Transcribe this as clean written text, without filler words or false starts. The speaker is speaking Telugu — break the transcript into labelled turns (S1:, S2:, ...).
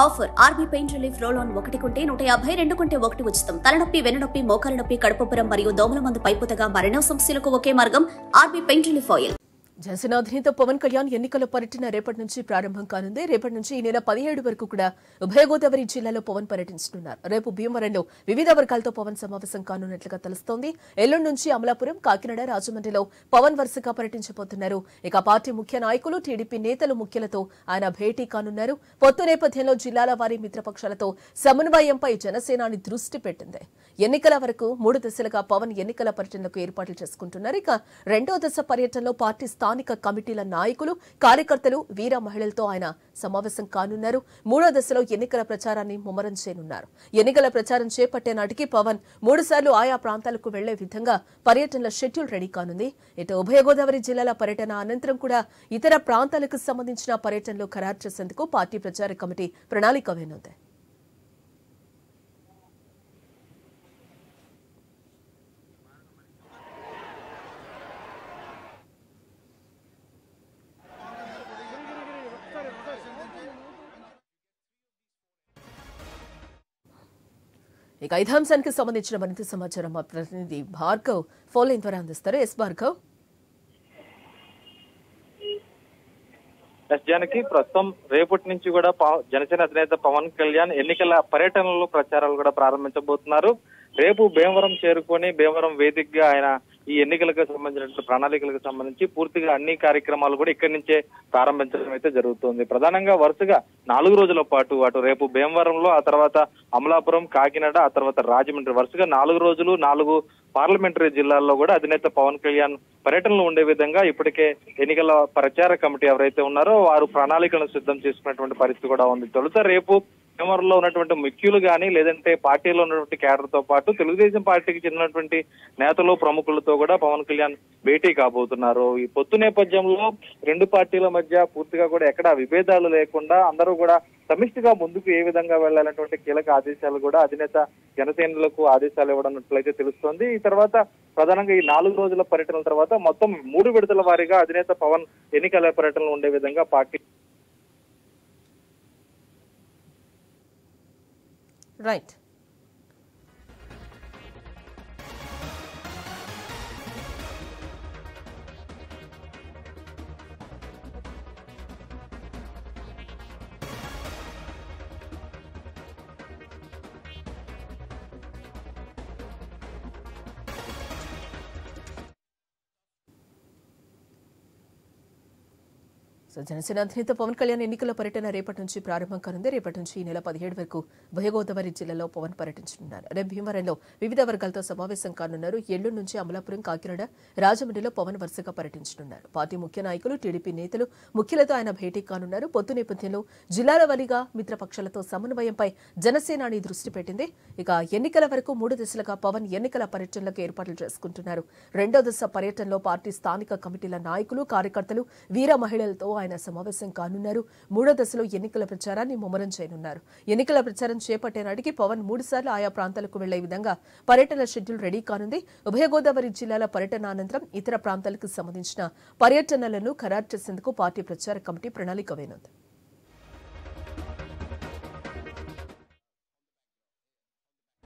S1: Offer RB pain relief roll on 1 కొంటే 150, 2 కొంటే 1 ఉచితం. తలనొప్పి, వెన్నునొప్పి, మోకాలు నొప్పి, కడుపుబ్బరం మరియు దోమల మందు పైపుతగా మరెన్నో సమస్యలకు ఒకే మార్గం RB pain relief oil.
S2: Janasena అధినేత పవన్ కళ్యాణ్ ఎన్నికల పర్యటన రేపటి నుంచి ప్రారంభం కానుంది. రేపటి నుంచి ఈ నెల 17 వరకు కూడా ఉభయ గోదావరి జిల్లాలో పవన్ పర్యటించనున్నారు. రేపు భీమవరంలో వివిధ వర్గాలతో పవన్ సమావేశం కానున్నట్లుగా తెలుస్తోంది. ఎల్లుండి నుంచి అమలాపురం, కాకినాడ, రాజమండ్రిలో పవన్ వరుసగా పర్యటించబోతున్నారు. ఇక పార్టీ ముఖ్య నాయకులు, టీడీపీ నేతలు ముఖ్యులతో ఆయన భేటీ కానున్నారు. పొత్తు నేపథ్యంలో జిల్లాల వారీ మిత్రపక్షాలతో సమన్వయంపై జనసేనాని దృష్టి పెట్టింది. ఎన్నికల వరకు 3 దశలుగా పవన్ ఎన్నికల పర్యటనకు ఏర్పాట్లు చేసుకుంటున్నారు. ఇక రెండో దశ పర్యటనలో పార్టీ స్థానిక కమిటీల నాయకులు, కార్యకర్తలు, వీర మహిళలతో ఆయన సమావేశం కానున్నారు. 3వ దశలో ఎన్నికల ప్రచారాన్ని ముమ్మరం చేయనున్నారు. ఎన్నికల ప్రచారం చేపట్టే నాటికి పవన్ 3 సార్లు ఆయా ప్రాంతాలకు వెళ్లే విధంగా పర్యటనల షెడ్యూల్ రెడీ కానుంది. ఇటు ఉభయ గోదావరి జిల్లాల పర్యటన అనంతరం కూడా ఇతర ప్రాంతాలకు సంబంధించిన పర్యటనలు ఖరారు చేసేందుకు పార్టీ ప్రచార కమిటీ ప్రణాళిక వేయనుంది. ఇక ఐదాంశానికి సంబంధించిన మరింత సమాచారం మా ప్రతినిధి భార్గవ్ ఫోన్ లైన్ ద్వారా అందిస్తారు. ఎస్ భార్గవ్.
S3: జానకి, ప్రస్తుతం రేపటి నుంచి కూడా జనసేన అధినేత పవన్ కళ్యాణ్ ఎన్నికల పర్యటనలో ప్రచారాలు కూడా ప్రారంభించబోతున్నారు. రేపు భీమవరం చేరుకొని భీమవరం వేదికగా ఆయన ఈ ఎన్నికలకు సంబంధించిన ప్రణాళికలకు సంబంధించి పూర్తిగా అన్ని కార్యక్రమాలు కూడా ఇక్కడి నుంచే ప్రారంభించడం అయితే జరుగుతుంది. ప్రధానంగా వరుసగా 4 రోజుల పాటు అటు రేపు భీమవరంలో, ఆ తర్వాత అమలాపురం, కాకినాడ, ఆ తర్వాత రాజమండ్రి, వరుసగా 4 రోజులు 4 పార్లమెంటరీ జిల్లాల్లో కూడా అధినేత పవన్ కళ్యాణ్ పర్యటనలు ఉండే విధంగా ఇప్పటికే ఎన్నికల ప్రచార కమిటీ ఎవరైతే ఉన్నారో వారు ప్రణాళికలను సిద్ధం చేసుకున్నటువంటి పరిస్థితి కూడా ఉంది. తొలుత రేపు భీమవరంలో ఉన్నటువంటి ముఖ్యులు కానీ లేదంటే పార్టీలో ఉన్నటువంటి కేడర్ తో పాటు తెలుగుదేశం పార్టీకి చెందినటువంటి నేతలు, ప్రముఖులతో కూడా పవన్ కళ్యాణ్ భేటీ కాబోతున్నారు. ఈ పొత్తు నేపథ్యంలో 2 పార్టీల మధ్య పూర్తిగా కూడా ఎక్కడ విభేదాలు లేకుండా అందరూ కూడా సమిష్టిగా ముందుకు ఏ విధంగా వెళ్లాలన్నటువంటి కీలక ఆదేశాలు కూడా అధినేత జనసేనలకు ఆదేశాలు ఇవ్వడన్నట్లయితే తెలుస్తోంది. ఈ తర్వాత ప్రధానంగా ఈ 4 రోజుల పర్యటనల తర్వాత మొత్తం 3 విడతల వారీగా అధినేత పవన్ ఎన్నికల పర్యటనలు ఉండే విధంగా పార్టీ
S2: రైట్. జనసేన అధినేత పవన్ కళ్యాణ్ ఎన్నికల పర్యటన రేపటి నుంచి ప్రారంభం కానుంది. రేపటి నుంచి ఈ నెల 17 వరకు ఉభయ గోదావరి జిల్లాలో పవన్ పర్యటించనున్నారు. రేపు భీమవరంలో వివిధ వర్గాలతో సమావేశం కానున్నారు. ఎల్లుండి నుంచి అమలాపురం, కాకినాడ, రాజమండ్రిలో పవన్ వరుసగా పర్యటించనున్నారు. పార్టీ ముఖ్య నాయకులు, టీడీపీ నేతలు ముఖ్యులతో ఆయన భేటీ కానున్నారు. పొత్తు నేపథ్యంలో జిల్లాల వారీగా మిత్రపక్షాలతో సమన్వయంపై జనసేనాని దృష్టి పెట్టింది. ఇక ఎన్నికల వరకు 3 దశలుగా పవన్ ఎన్నికల పర్యటనలకు ఏర్పాట్లు చేసుకుంటున్నారు. రెండో దశ పర్యటనలో పార్టీ స్థానిక కమిటీల నాయకులు, కార్యకర్తలు, వీర మహిళలతో ఆయన సమావేశం కానున్నారు. 3వ దశలో ఎన్నికల ప్రచారాన్ని ముమ్మరం చేయనున్నారు. ఎన్నికల ప్రచారం చేపట్టే నాటికి పవన్ 3 సార్లు ఆయా ప్రాంతాలకు వెళ్లే విధంగా పర్యటన షెడ్యూల్ రెడీ కానుంది. ఉభయ గోదావరి జిల్లాల పర్యటన అనంతరం ఇతర ప్రాంతాలకు సంబంధించిన పర్యటనలను ఖరారు చేసేందుకు పార్టీ ప్రచార కమిటీ ప్రణాళిక వేయనుంది.